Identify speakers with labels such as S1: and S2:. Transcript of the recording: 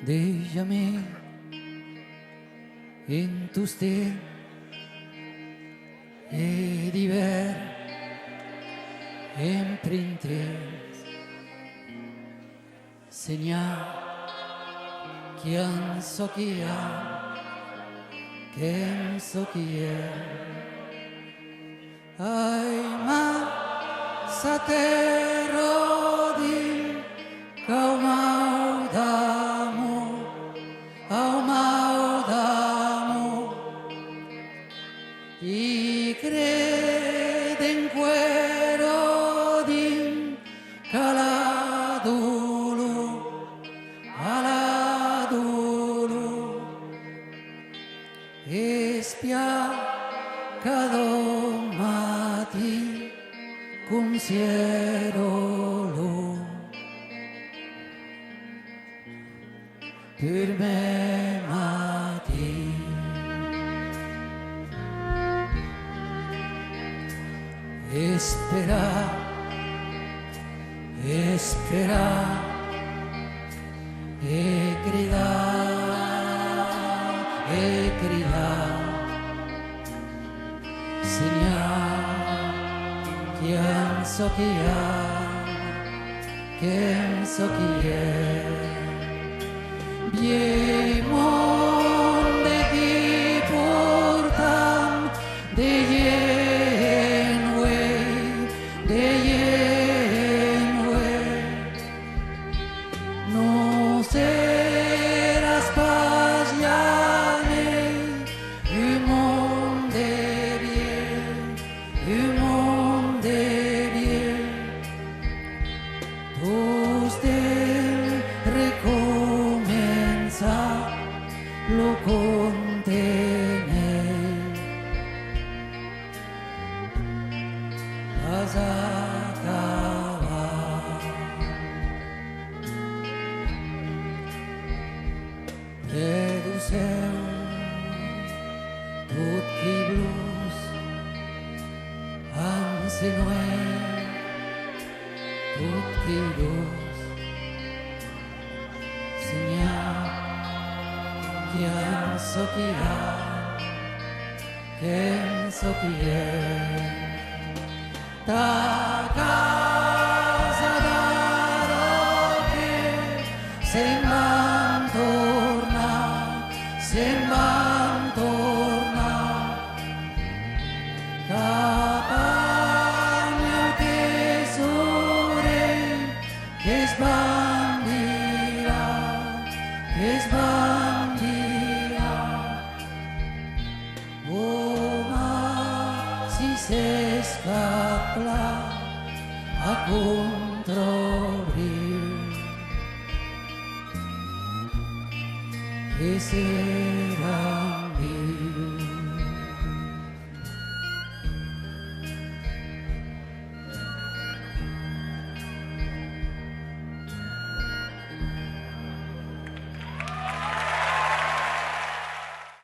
S1: Déjame in tu stil e diver imprintes segnal chiam so chi è ai ma satero di caumau d'amor I crede in cuero di aladulu e spiacado mati consiero per me mati espera e grida segnal chiam so chi è Biemonde chi portam de yenwe no serás pasiane un monde bien tus del recomenzar lo contene vas a acabar reduceu tot qui blues ansenuè tot qui luz segnal chiam so chi è ta casa d'arocche semman torna capanne o tesore che sbandirà oh ma si se scapla a controrir e se